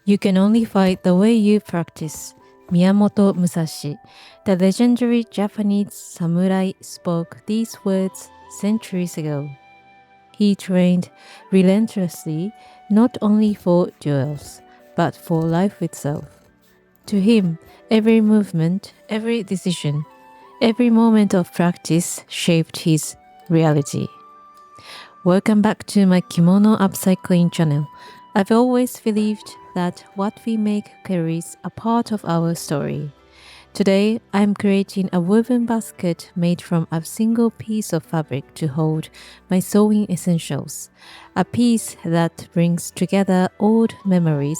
You can only fight the way you practice. Miyamoto Musashi, the legendary Japanese samurai, spoke these words centuries ago. He trained relentlessly not only for duels, but for life itself. To him, every movement, every decision, every moment of practice shaped his reality. Welcome back to my Kimono Upcycling channel. I've always believed that what we make carries a part of our story. Today, I'm creating a woven basket made from a single piece of fabric to hold my sewing essentials. A piece that brings together old memories,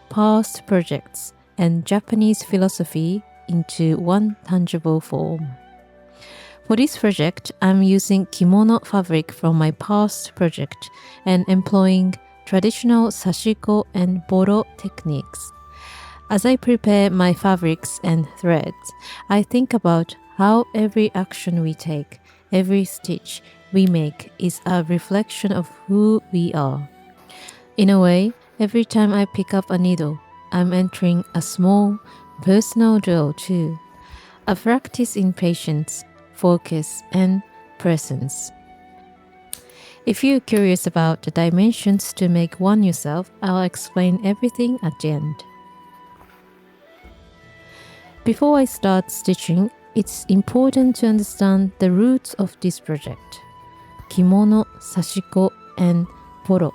past projects, and Japanese philosophy into one tangible form. For this project, I'm using kimono fabric from my past project and employing traditional Sashiko and Boro techniques. As I prepare my fabrics and threads, I think about how every action we take, every stitch we make is a reflection of who we are. In a way, every time I pick up a needle, I'm entering a small, personal drill too. A practice in patience, focus, and presence. If you're curious about the dimensions to make one yourself, I'll explain everything at the end. Before I start stitching, it's important to understand the roots of this project. Kimono, Sashiko, and Boro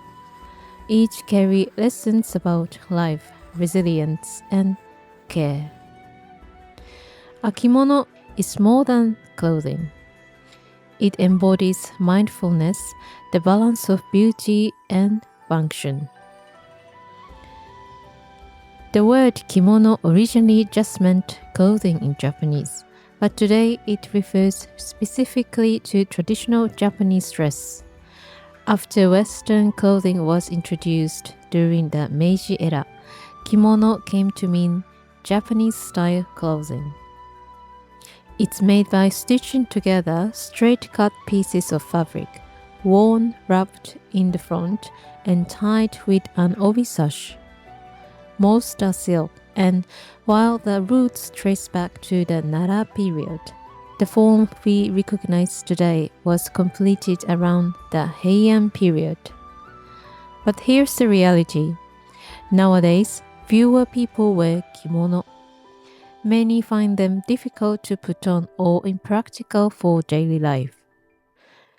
each carry lessons about life, resilience, and care. A kimono is more than clothing. It embodies mindfulness, the balance of beauty and function. The word kimono originally just meant clothing in Japanese, but today it refers specifically to traditional Japanese dress. After Western clothing was introduced during the Meiji era, kimono came to mean Japanese-style clothing. It's made by stitching together straight-cut pieces of fabric, worn wrapped in the front and tied with an obi sash. Most are silk, and while the roots trace back to the Nara period, the form we recognize today was completed around the Heian period. But here's the reality. Nowadays, fewer people wear kimono. Many find them difficult to put on or impractical for daily life.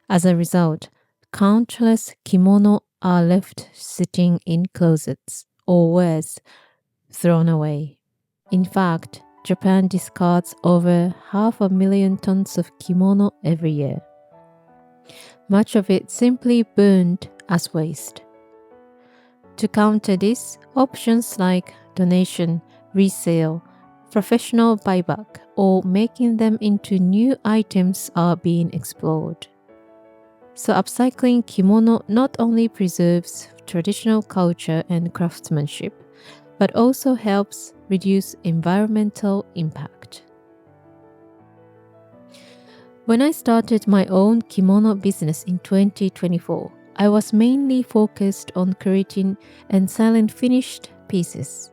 As a result, countless kimono are left sitting in closets, or worse, thrown away. In fact, Japan discards over 500,000 tons of kimono every year. Much of it simply burned as waste. To counter this, options like donation, resale, professional buyback, or making them into new items are being explored. So upcycling kimono not only preserves traditional culture and craftsmanship, but also helps reduce environmental impact. When I started my own kimono business in 2024, I was mainly focused on creating and selling finished pieces.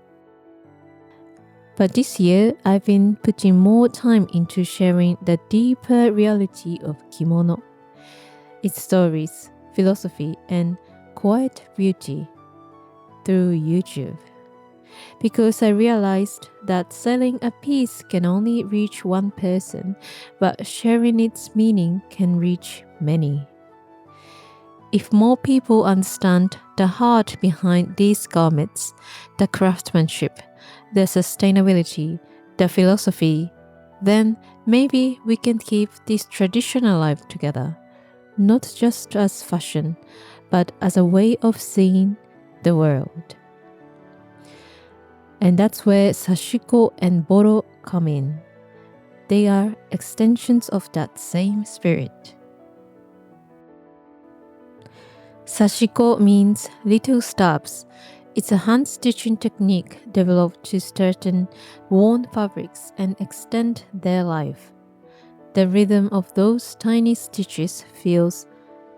But this year, I've been putting more time into sharing the deeper reality of kimono, its stories, philosophy, and quiet beauty through YouTube. Because I realized that selling a piece can only reach one person, but sharing its meaning can reach many. If more people understand the heart behind these garments, the craftsmanship, the sustainability, the philosophy, then maybe we can keep this tradition alive together, not just as fashion, but as a way of seeing the world. And that's where Sashiko and Boro come in. They are extensions of that same spirit. Sashiko means little stabs. It's a hand stitching technique developed to straighten worn fabrics and extend their life. The rhythm of those tiny stitches feels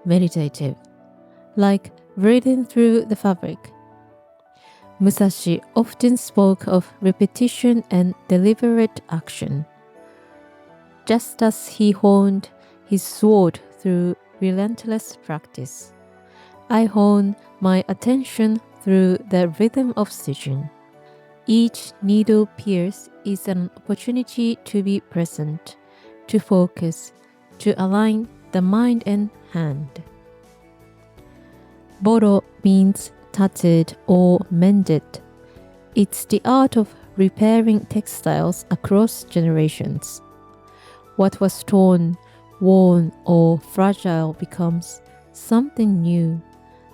meditative, like breathing through the fabric. Musashi often spoke of repetition and deliberate action. Just as he honed his sword through relentless practice, I hone my attention through the rhythm of stitching. Each needle pierce is an opportunity to be present, to focus, to align the mind and hand. Boro means tattered or mended. It's the art of repairing textiles across generations. What was torn, worn, or fragile becomes something new,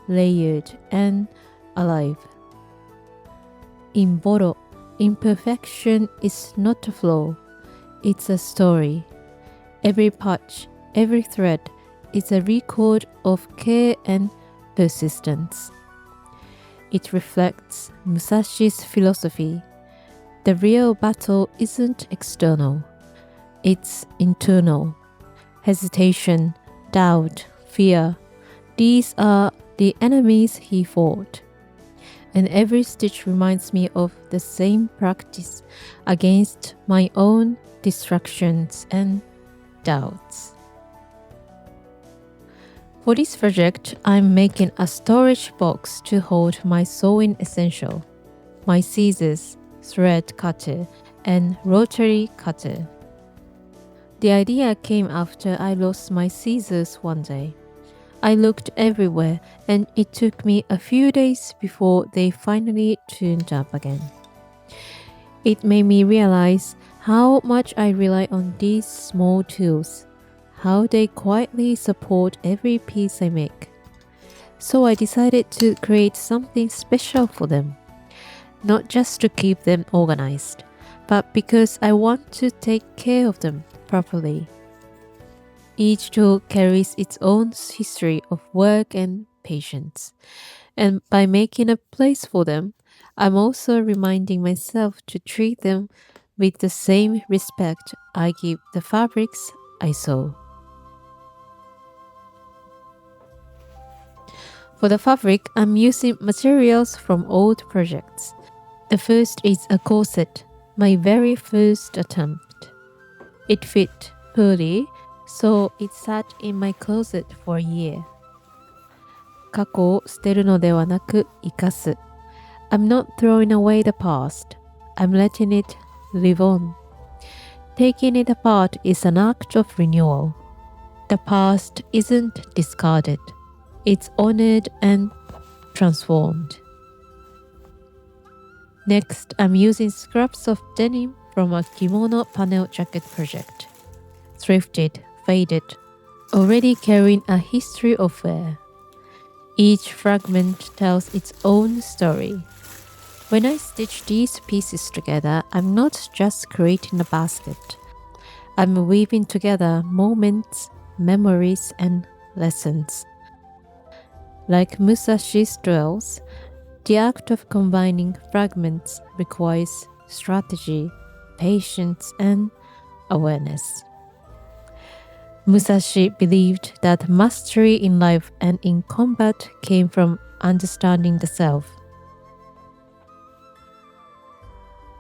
layered, and alive. In Boro, imperfection is not a flaw, it's a story. Every patch, every thread is a record of care and persistence. It reflects Musashi's philosophy. The real battle isn't external, it's internal. Hesitation, doubt, fear, these are the enemies he fought. And every stitch reminds me of the same practice against my own distractions and doubts. For this project, I'm making a storage box to hold my sewing essential, my scissors, thread cutter, and rotary cutter. The idea came after I lost my scissors one day. I looked everywhere, and it took me a few days before they finally turned up again. It made me realize how much I rely on these small tools, how they quietly support every piece I make. So I decided to create something special for them, not just to keep them organized, but because I want to take care of them properly. Each tool carries its own history of work and patience, and by making a place for them, I'm also reminding myself to treat them with the same respect I give the fabrics I sew. For the fabric, I'm using materials from old projects. The first is a corset, my very first attempt. It fit poorly, so it sat in my closet for a year. 過去を捨てるのではなく生かす. I'm not throwing away the past. I'm letting it live on. Taking it apart is an act of renewal. The past isn't discarded. It's honored and transformed. Next, I'm using scraps of denim from a kimono panel jacket project. Thrifted, faded, already carrying a history of wear. Each fragment tells its own story. When I stitch these pieces together, I'm not just creating a basket. I'm weaving together moments, memories, and lessons. Like Musashi's dwells, the act of combining fragments requires strategy, patience, and awareness. Musashi believed that mastery in life and in combat came from understanding the self.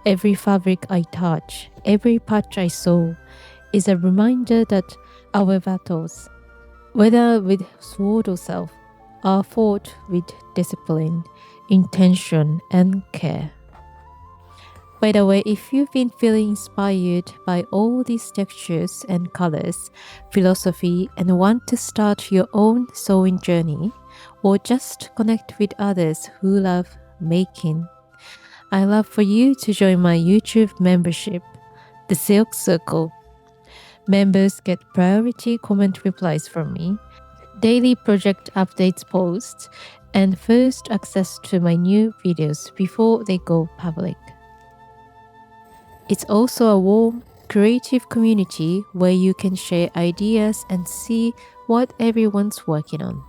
Every fabric I touch, every patch I sew, is a reminder that our battles, whether with sword or self, are fought with discipline, intention, and care. By the way, if you've been feeling inspired by all these textures and colors, philosophy, and want to start your own sewing journey, or just connect with others who love making, I'd love for you to join my YouTube membership, the Silk Circle. Members get priority comment replies from me, daily project updates posts, and first access to my new videos before they go public. It's also a warm, creative community where you can share ideas and see what everyone's working on.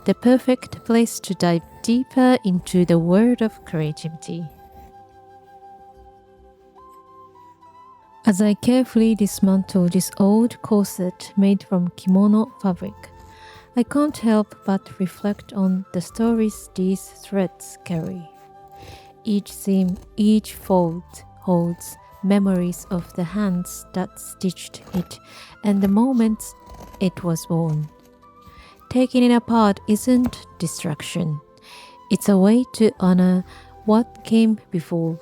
The perfect place to dive deeper into the world of creativity. As I carefully dismantle this old corset made from kimono fabric, I can't help but reflect on the stories these threads carry. Each seam, each fold holds memories of the hands that stitched it and the moments it was worn. Taking it apart isn't destruction. It's a way to honor what came before,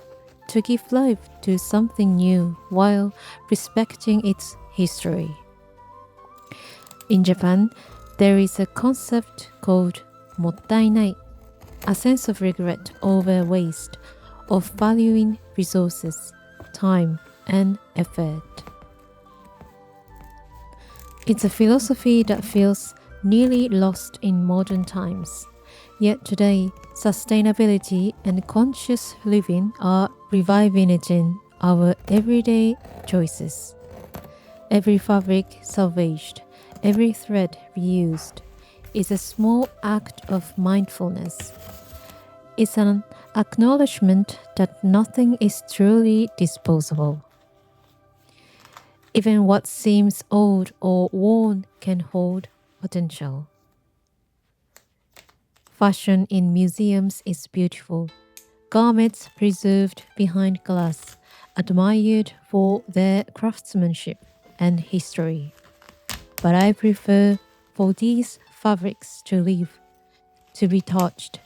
to give life to something new while respecting its history. In Japan, there is a concept called Mottainai, a sense of regret over waste, of valuing resources, time, and effort. It's a philosophy that feels nearly lost in modern times. Yet today, sustainability and conscious living are reviving it in our everyday choices. Every fabric salvaged, every thread reused is a small act of mindfulness. It's an acknowledgement that nothing is truly disposable. Even what seems old or worn can hold potential. Fashion in museums is beautiful. Garments preserved behind glass, admired for their craftsmanship and history. But I prefer for these fabrics to live, to be touched,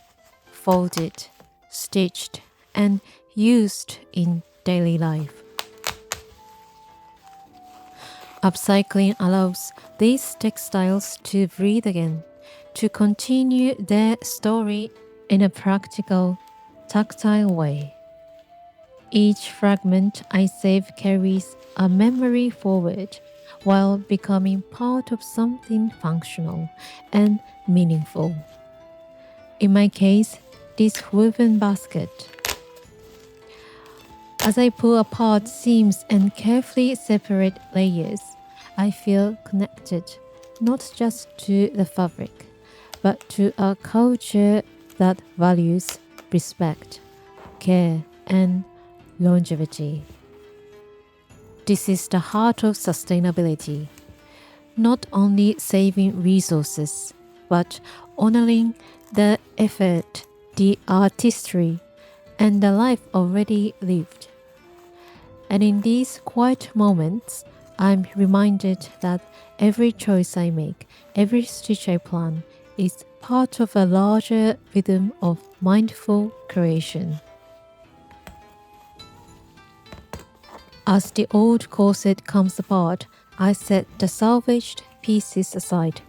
folded, stitched, and used in daily life. Upcycling allows these textiles to breathe again, to continue their story in a practical, tactile way. Each fragment I save carries a memory forward while becoming part of something functional and meaningful. In my case, this woven basket. As I pull apart seams and carefully separate layers, I feel connected not just to the fabric, but to a culture that values respect, care, and longevity. This is the heart of sustainability, not only saving resources, but honoring the effort, the artistry, and the life already lived. And in these quiet moments, I'm reminded that every choice I make, every stitch I plan, is part of a larger rhythm of mindful creation. As the old corset comes apart, I set the salvaged pieces aside,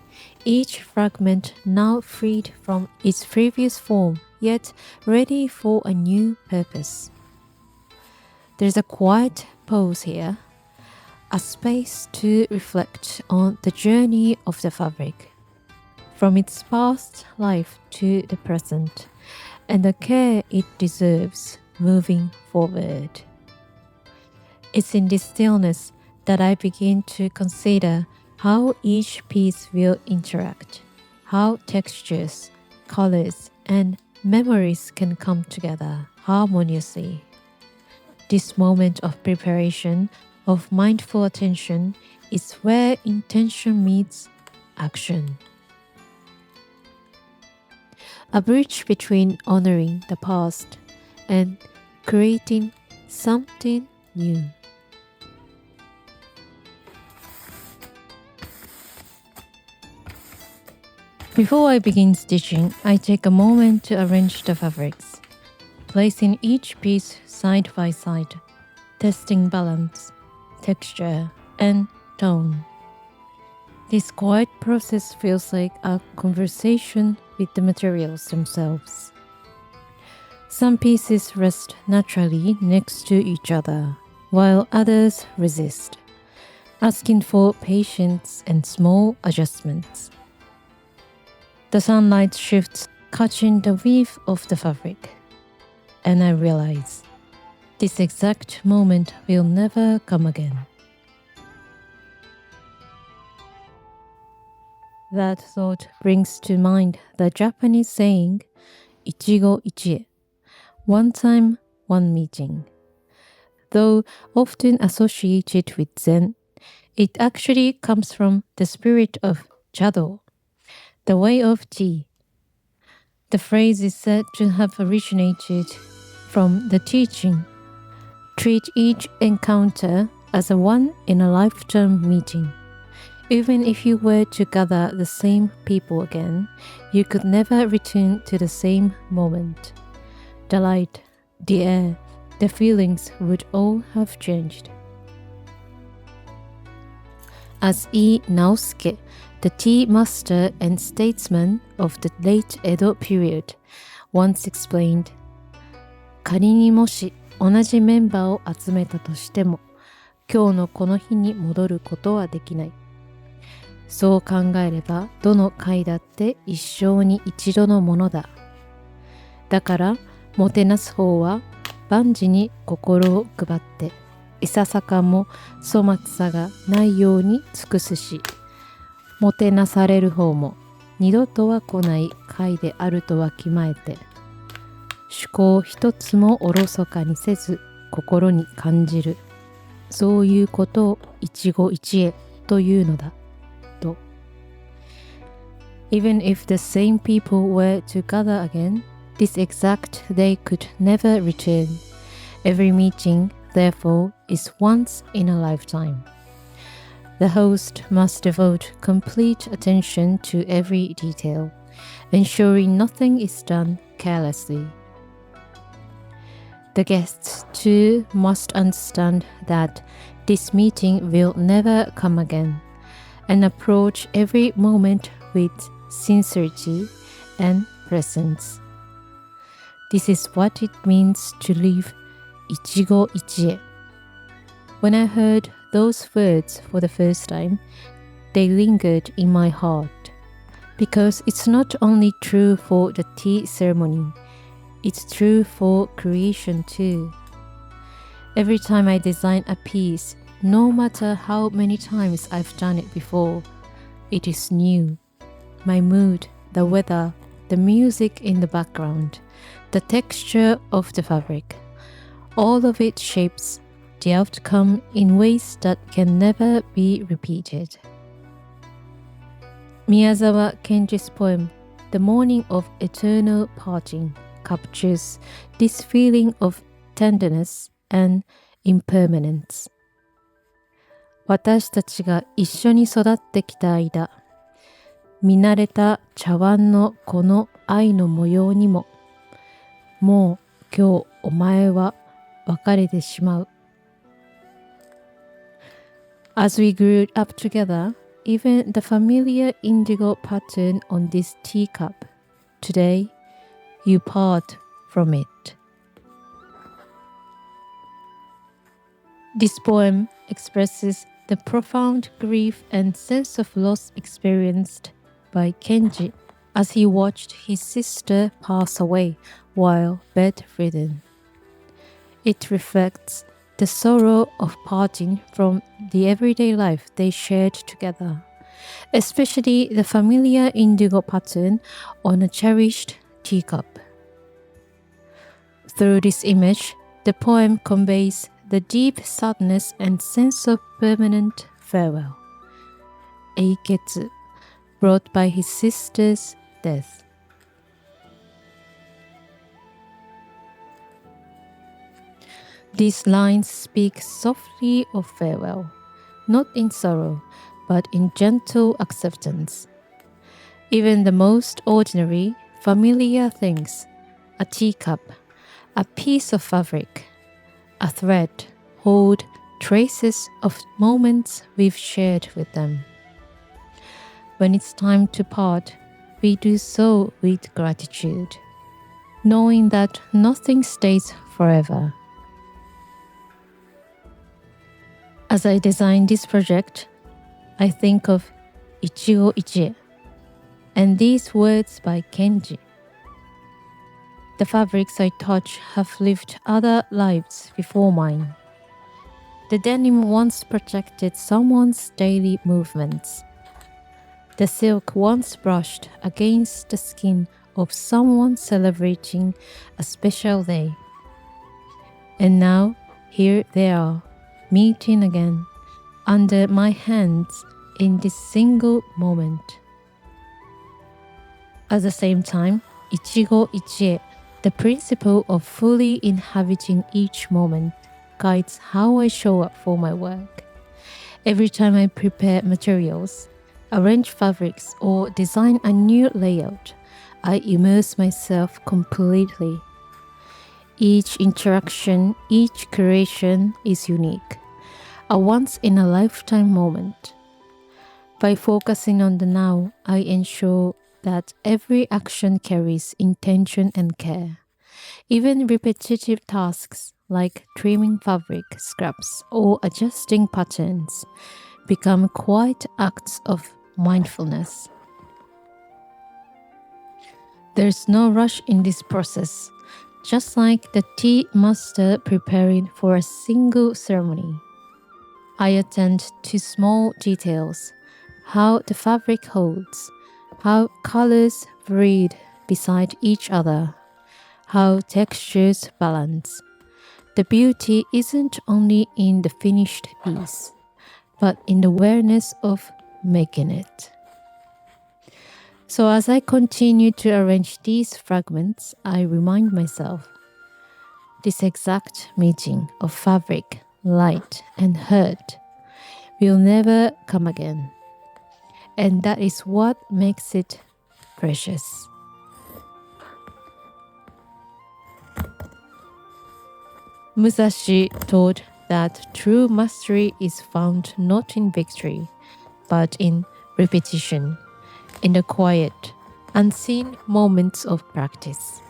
each fragment now freed from its previous form, yet ready for a new purpose. There's a quiet pause here, a space to reflect on the journey of the fabric, from its past life to the present, and the care it deserves moving forward. It's in this stillness that I begin to consider how each piece will interact, how textures, colors, and memories can come together harmoniously. This moment of preparation, of mindful attention, is where intention meets action. A bridge between honoring the past and creating something new. Before I begin stitching, I take a moment to arrange the fabrics, placing each piece side by side, testing balance, texture, and tone. This quiet process feels like a conversation with the materials themselves. Some pieces rest naturally next to each other, while others resist, asking for patience and small adjustments. The sunlight shifts, catching the weave of the fabric, and I realize this exact moment will never come again. That thought brings to mind the Japanese saying, Ichigo Ichie, one time, one meeting. Though often associated with Zen, it actually comes from the spirit of Chado, the way of tea. The phrase is said to have originated from the teaching. Treat each encounter as a one-in-a-lifetime meeting. Even if you were to gather the same people again, you could never return to the same moment. The light, the air, the feelings would all have changed. As E. Naosuke, the tea master and statesman of the late Edo period, once explained, 仮にもし同じメンバーを集めたとしても、今日のこの日に戻ることはできない。そう考えれば、どの会だって一生に一度のものだ。だから、もてなす方は万事に心を配って、いささかも粗末さがないように尽くすし、もてなされる方も二度とは来ない会であるとわきまえて、趣向一つもおろそかにせず心に感じる。そういうことを一期一会というのだ。と。Even if the same people were to gather again, this exact day could never return. Every meeting, therefore, is once in a lifetime. The host must devote complete attention to every detail, ensuring nothing is done carelessly. The guests, too, must understand that this meeting will never come again, and approach every moment with sincerity and presence. This is what it means to live Ichigo Ichie. When I heard those words for the first time, they lingered in my heart, because it's not only true for the tea ceremony, it's true for creation too. Every time I design a piece, no matter how many times I've done it before, it is new. My mood, the weather, the music in the background, the texture of the fabric, all of it shapes the outcome in ways that can never be repeated. Miyazawa Kenji's poem, The Morning of Eternal Parting, captures this feeling of tenderness and impermanence. 私たちが一緒に育ってきた間、見慣れた茶碗のこの愛の模様にも、もう今日お前は別れてしまう。As we grew up together, even the familiar indigo pattern on this teacup, today you part from it. This poem expresses the profound grief and sense of loss experienced by Kenji as he watched his sister pass away while bedridden. It reflects the sorrow of parting from the everyday life they shared together, especially the familiar indigo pattern on a cherished teacup. Through this image, the poem conveys the deep sadness and sense of permanent farewell, 永訣, brought by his sister's death. These lines speak softly of farewell, not in sorrow, but in gentle acceptance. Even the most ordinary, familiar things, a teacup, a piece of fabric, a thread, hold traces of moments we've shared with them. When it's time to part, we do so with gratitude, knowing that nothing stays forever. As I design this project, I think of Ichigo Ichie and these words by Kenji. The fabrics I touch have lived other lives before mine. The denim once protected someone's daily movements. The silk once brushed against the skin of someone celebrating a special day. And now, here they are, meeting again, under my hands in this single moment. At the same time, Ichigo Ichie, The principle of fully inhabiting each moment guides how I show up for my work. Every time I prepare materials, arrange fabrics, or design a new layout, I immerse myself completely. Each interaction, each creation is unique, a once-in-a-lifetime moment. By focusing on the now, I ensure that every action carries intention and care. Even repetitive tasks like trimming fabric scraps or adjusting patterns become quiet acts of mindfulness. There's no rush in this process, just like the tea master preparing for a single ceremony. I attend to small details, how the fabric holds, how colors breathe beside each other, how textures balance. The beauty isn't only in the finished piece, but in the awareness of making it. So as I continue to arrange these fragments, I remind myself this exact meeting of fabric, light, and hurt will never come again. And that is what makes it precious. Musashi taught that true mastery is found not in victory, but in repetition, in the quiet, unseen moments of practice.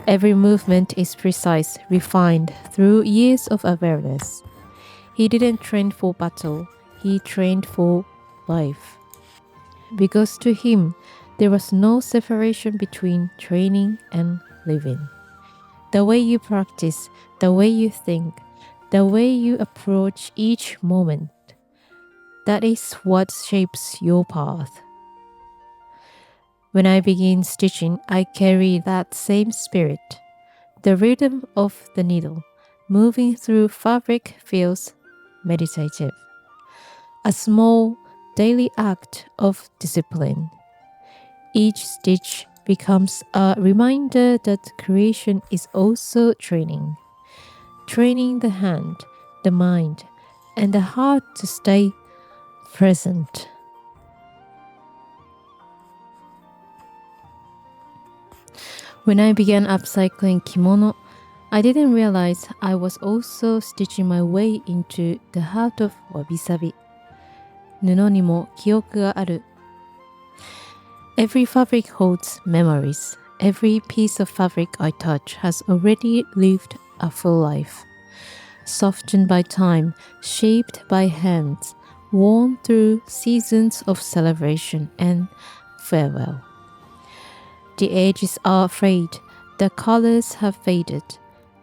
Every movement is precise, refined through years of awareness. He didn't train for battle, he trained for life. Because to him, there was no separation between training and living. The way you practice, the way you think, the way you approach each moment, that is what shapes your path. When I begin stitching, I carry that same spirit. The rhythm of the needle moving through fabric feels meditative. A small daily act of discipline. Each stitch becomes a reminder that creation is also training. Training the hand, the mind, and the heart to stay present. When I began upcycling kimono, I didn't realize I was also stitching my way into the heart of wabi-sabi. 布にも記憶がある. Every fabric holds memories. Every piece of fabric I touch has already lived a full life. Softened by time, shaped by hands, worn through seasons of celebration and farewell. The edges are frayed, the colors have faded,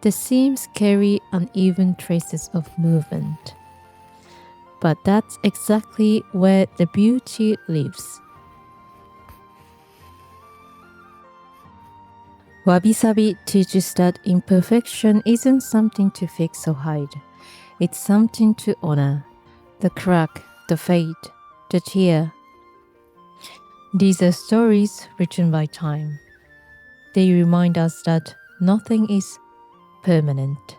the seams carry uneven traces of movement. But that's exactly where the beauty lives. Wabi-sabi teaches that imperfection isn't something to fix or hide. It's something to honor. The crack, the fade, the tear. These are stories written by time. They remind us that nothing is permanent.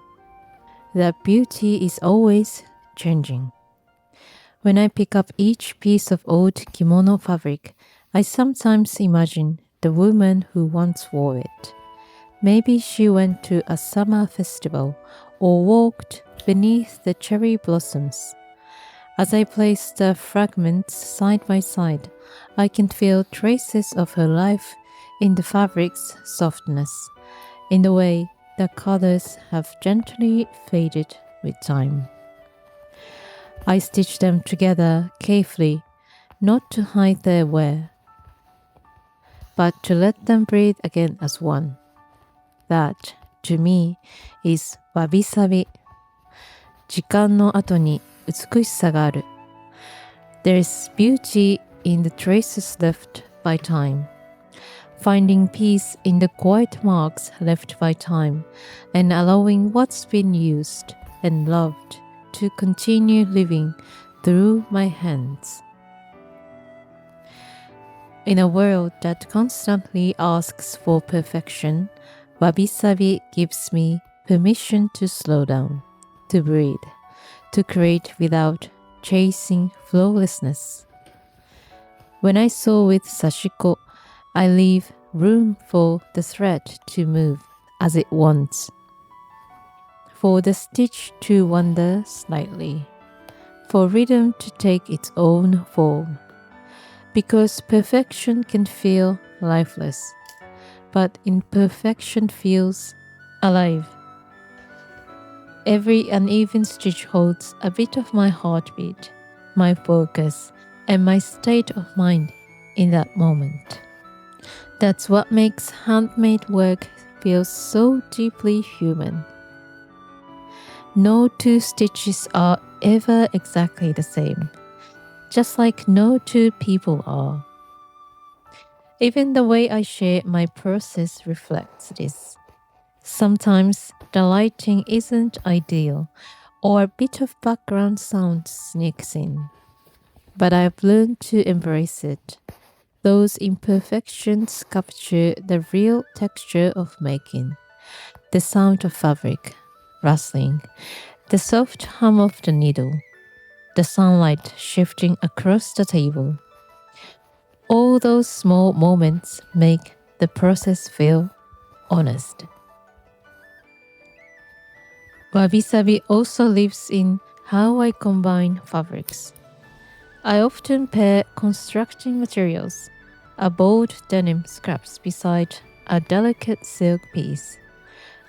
That beauty is always changing. When I pick up each piece of old kimono fabric, I sometimes imagine the woman who once wore it. Maybe she went to a summer festival or walked beneath the cherry blossoms. As I place the fragments side by side, I can feel traces of her life in the fabric's softness, in the way the colors have gently faded with time. I stitch them together carefully, not to hide their wear, but to let them breathe again as one. That, to me, is wabi-sabi. 時間の後に美しさがある. There is beauty in the traces left by time. Finding peace in the quiet marks left by time and allowing what's been used and loved to continue living through my hands. In a world that constantly asks for perfection, Wabi-sabi gives me permission to slow down, to breathe, to create without chasing flawlessness. When I sew with Sashiko, I leave room for the thread to move as it wants, for the stitch to wander slightly, for rhythm to take its own form. Because perfection can feel lifeless, but imperfection feels alive. Every uneven stitch holds a bit of my heartbeat, my focus, and my state of mind in that moment. That's what makes handmade work feel so deeply human. No two stitches are ever exactly the same, just like no two people are. Even the way I share my process reflects this. Sometimes the lighting isn't ideal, or a bit of background sound sneaks in. But I've learned to embrace it. Those imperfections capture the real texture of making, the sound of fabric rustling, the soft hum of the needle, the sunlight shifting across the table. All those small moments make the process feel honest. Wabi-sabi also lives in how I combine fabrics. I often pair constructing materials, a bold denim scraps beside a delicate silk piece,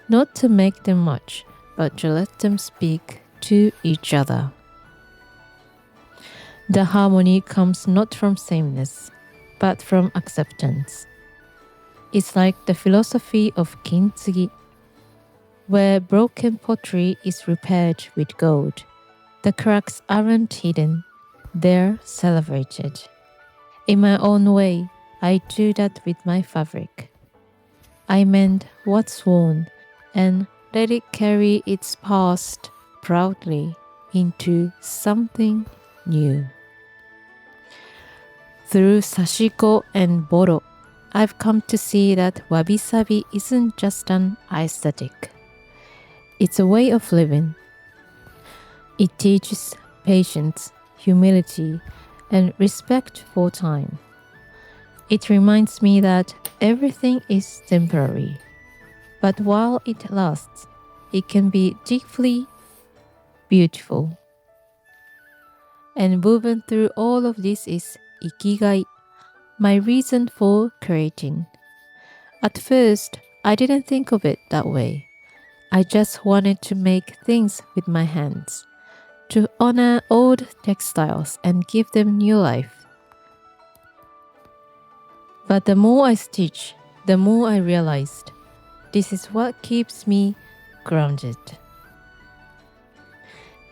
not to make them match, but to let them speak to each other. The harmony comes not from sameness, but from acceptance. It's like the philosophy of kintsugi, where broken pottery is repaired with gold. The cracks aren't hidden, they're celebrated. In my own way, I do that with my fabric. I mend what's worn and let it carry its past proudly into something new. Through Sashiko and Boro, I've come to see that wabi-sabi isn't just an aesthetic. It's a way of living. It teaches patience, humility, and respect for time. It reminds me that everything is temporary, but while it lasts, it can be deeply beautiful. And woven through all of this is Ikigai, my reason for creating. At first, I didn't think of it that way. I just wanted to make things with my hands, to honor old textiles and give them new life. But the more I stitch, the more I realized this is what keeps me grounded.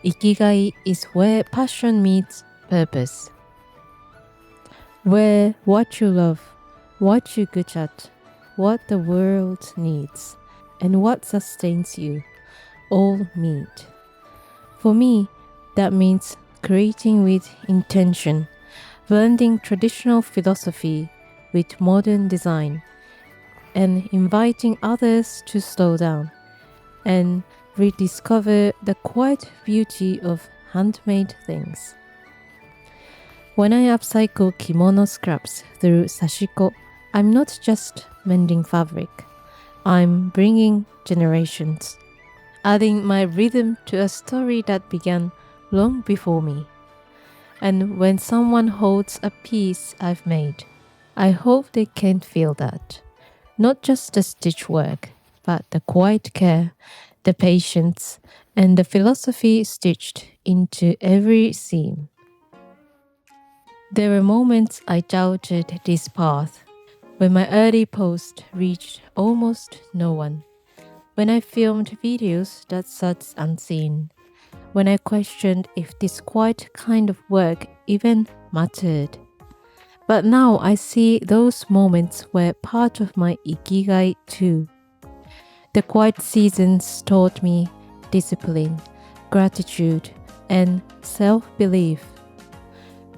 Ikigai is where passion meets purpose, where what you love, what you're good at, what the world needs, and what sustains you all meet. For me, that means creating with intention, blending traditional philosophy with modern design, and inviting others to slow down and rediscover the quiet beauty of handmade things. When I upcycle kimono scraps through Sashiko, I'm not just mending fabric, I'm bringing generations, adding my rhythm to a story that began long before me. And when someone holds a piece I've made, I hope they can feel that. Not just the stitch work, but the quiet care, the patience, and the philosophy stitched into every seam. There were moments I doubted this path, when my early post reached almost no one, when I filmed videos that sat unseen, when I questioned if this quiet kind of work even mattered. But now I see those moments were part of my Ikigai too. The quiet seasons taught me discipline, gratitude, and self-belief.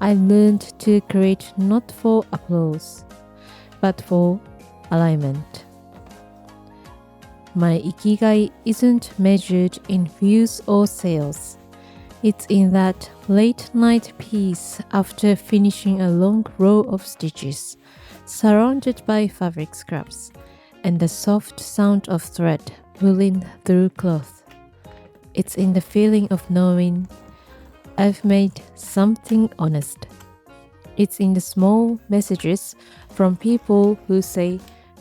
I learned to create not for applause, but for alignment. My Ikigai isn't measured in views or sales. It's in that late night peace after finishing a long row of stitches, surrounded by fabric scraps, and the soft sound of thread pulling through cloth. It's in the feeling of knowing I've made something honest. It's in the small messages from people who say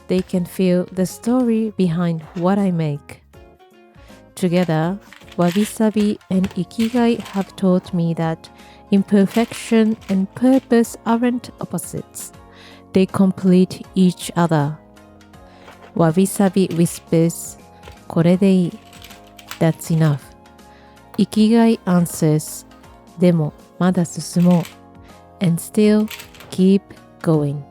they can feel the story behind what I make. Together, Wabi-sabi and Ikigai have taught me that imperfection and purpose aren't opposites. They complete each other. Wabi-sabi whispers, これでいい. That's enough. Ikigai answers, でもまだ進もう. And still keep going.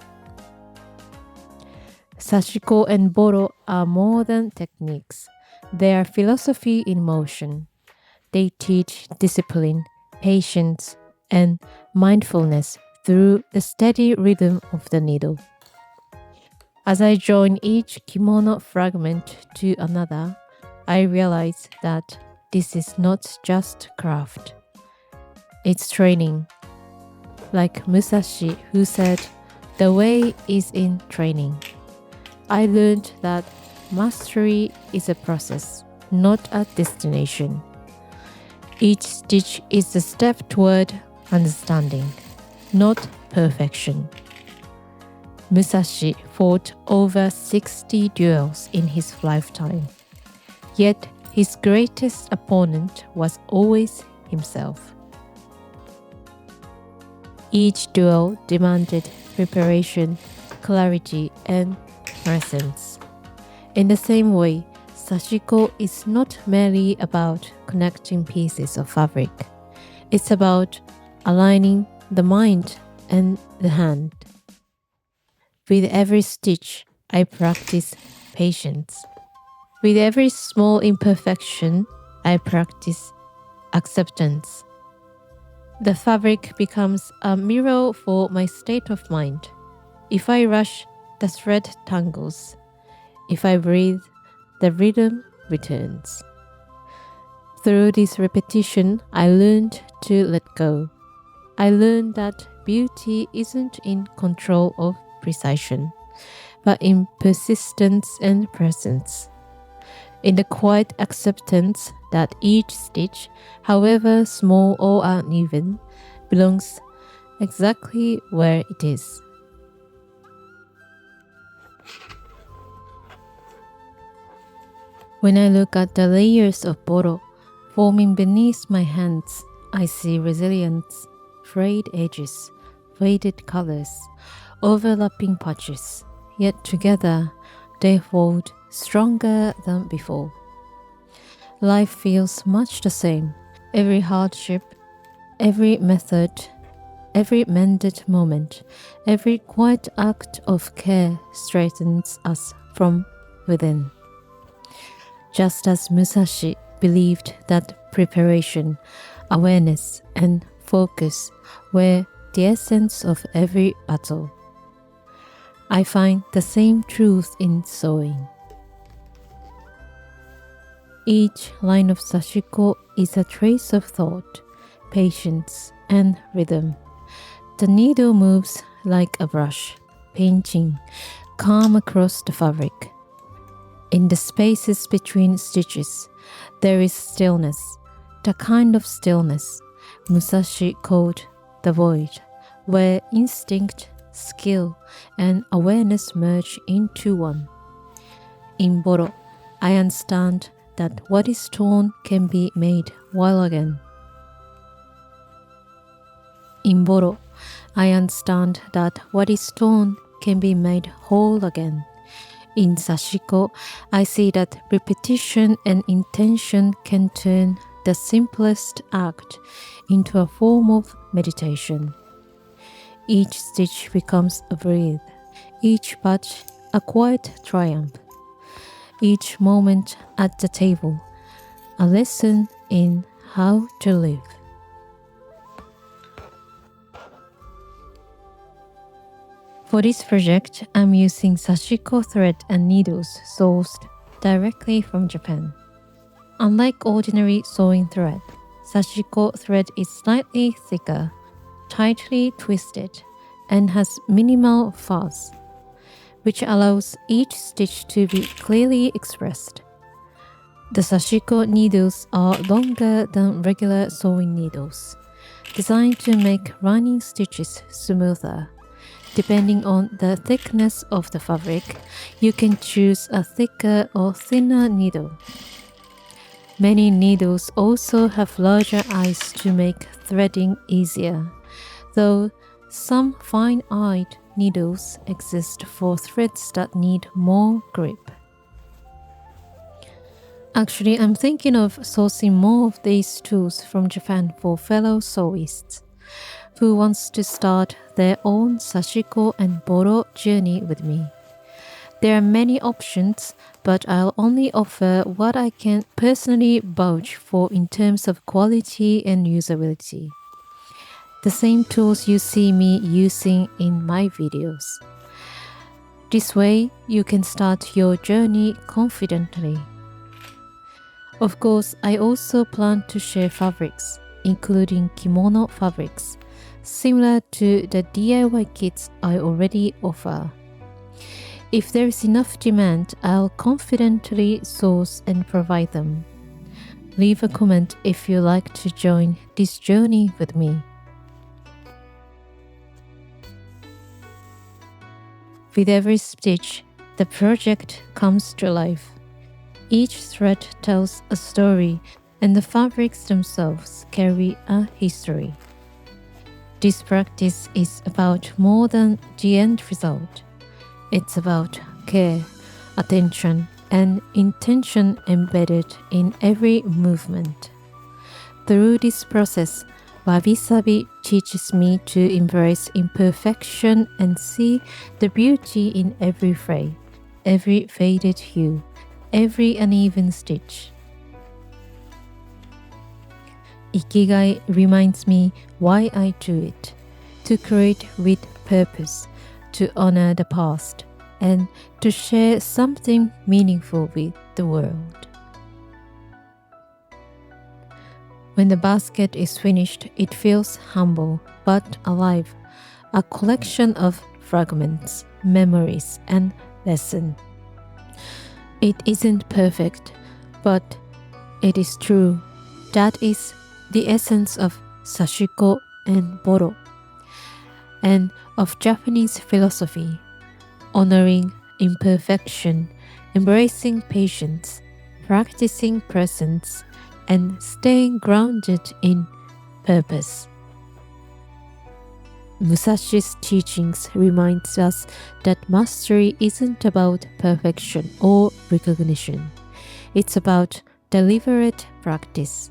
Sashiko and Boro are more than techniques. They are philosophy in motion. They teach discipline, patience, and mindfulness through the steady rhythm of the needle. As I join each kimono fragment to another, I realize that this is not just craft. It's training. Like Musashi, who said, the way is in training. I learned that mastery is a process, not a destination. Each stitch is a step toward understanding, not perfection. Musashi fought over 60 duels in his lifetime. Yet his greatest opponent was always himself. Each duel demanded preparation, clarity, and presence. In the same way, Sashiko is not merely about connecting pieces of fabric. It's about aligning the mind and the hand. With every stitch, I practice patience. With every small imperfection, I practice acceptance. The fabric becomes a mirror for my state of mind. If I rush, the thread tangles. If I breathe, the rhythm returns. Through this repetition, I learned to let go. I learned that beauty isn't in control of precision, but in persistence and presence. In the quiet acceptance that each stitch, however small or uneven, belongs exactly where it is. When I look at the layers of Boro forming beneath my hands, I see resilience, frayed edges, faded colors, overlapping patches, yet together they hold stronger than before. Life feels much the same. Every hardship, every method, every mended moment, every quiet act of care strengthens us from within. Just as Musashi believed that preparation, awareness, and focus were the essence of every battle, I find the same truth in sewing. Each line of Sashiko is a trace of thought, patience, and rhythm. The needle moves like a brush, painting calm across the fabric. In the spaces between stitches, there is stillness, the kind of stillness Musashi called the void, where instinct, skill, and awareness merge into one. In Boro, I understand that what is torn can be made whole again. In Boro, I understand that what is torn can be made whole again. In Sashiko, I see that repetition and intention can turn the simplest act into a form of meditation. Each stitch becomes a breath, each patch a quiet triumph, each moment at the table a lesson in how to live. For this project, I'm using Sashiko thread and needles sourced directly from Japan. Unlike ordinary sewing thread, Sashiko thread is slightly thicker, tightly twisted, and has minimal fuzz, which allows each stitch to be clearly expressed. The Sashiko needles are longer than regular sewing needles, designed to make running stitches smoother. Depending on the thickness of the fabric, you can choose a thicker or thinner needle. Many needles also have larger eyes to make threading easier, though some fine-eyed needles exist for threads that need more grip. Actually, I'm thinking of sourcing more of these tools from Japan for fellow sewists who wants to start their own Sashiko and Boro journey with me. There are many options, but I'll only offer what I can personally vouch for in terms of quality and usability. The same tools you see me using in my videos. This way, you can start your journey confidently. Of course, I also plan to share fabrics, including kimono fabrics, similar to the DIY kits I already offer. If there is enough demand, I'll confidently source and provide them. Leave a comment if you'd like to join this journey with me. With every stitch, the project comes to life. Each thread tells a story, and the fabrics themselves carry a history. This practice is about more than the end result. It's about care, attention, and intention embedded in every movement. Through this process, Wabi-sabi teaches me to embrace imperfection and see the beauty in every fray, every faded hue, every uneven stitch. Ikigai reminds me why I do it, to create with purpose, to honor the past, and to share something meaningful with the world. When the basket is finished, it feels humble but alive, a collection of fragments, memories, and lessons. It isn't perfect, but it is true. That is the essence of Sashiko and Boro, and of Japanese philosophy, honoring imperfection, embracing patience, practicing presence, and staying grounded in purpose. Musashi's teachings reminds us that mastery isn't about perfection or recognition. It's about deliberate practice,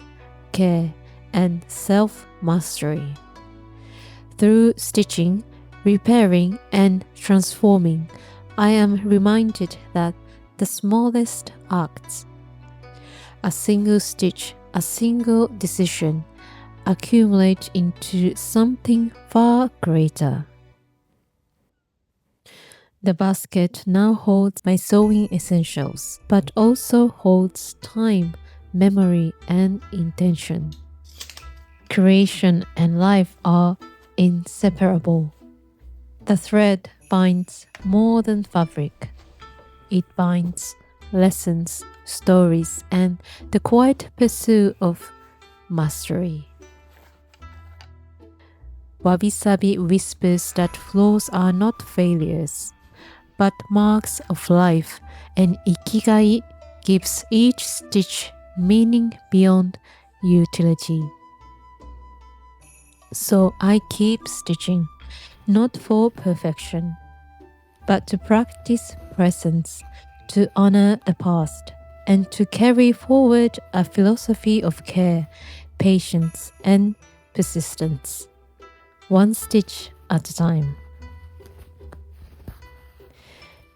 care, and self-mastery. Through stitching, repairing, and transforming, I am reminded that the smallest acts, a single stitch, a single decision, accumulate into something far greater. The basket now holds my sewing essentials, but also holds time, memory, and intention. Creation and life are inseparable. The thread binds more than fabric. It binds lessons, stories, and the quiet pursuit of mastery. Wabi-sabi whispers that flaws are not failures, but marks of life, and Ikigai gives each stitch meaning beyond utility. So I keep stitching, not for perfection, but to practice presence, to honor the past, and to carry forward a philosophy of care, patience, and persistence, one stitch at a time.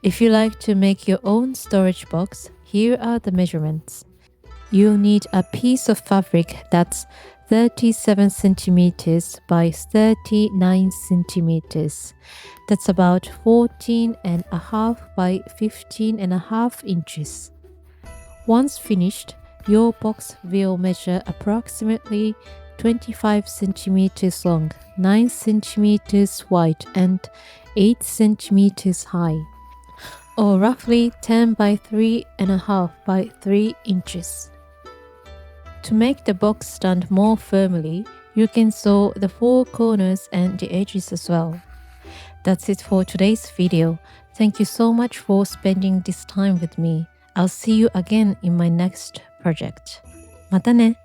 If you like to make your own storage box, here are the measurements. You'll need a piece of fabric that's 37 centimeters by 39 centimeters. That's about 14.5 by 15.5 inches. Once finished, your box will measure approximately 25 centimeters long, 9 centimeters wide, and 8 centimeters high, or roughly 10 by 3.5 by 3 inches. To make the box stand more firmly, you can sew the 4 corners and the edges as well. That's it for today's video. Thank you so much for spending this time with me. I'll see you again in my next project. またね。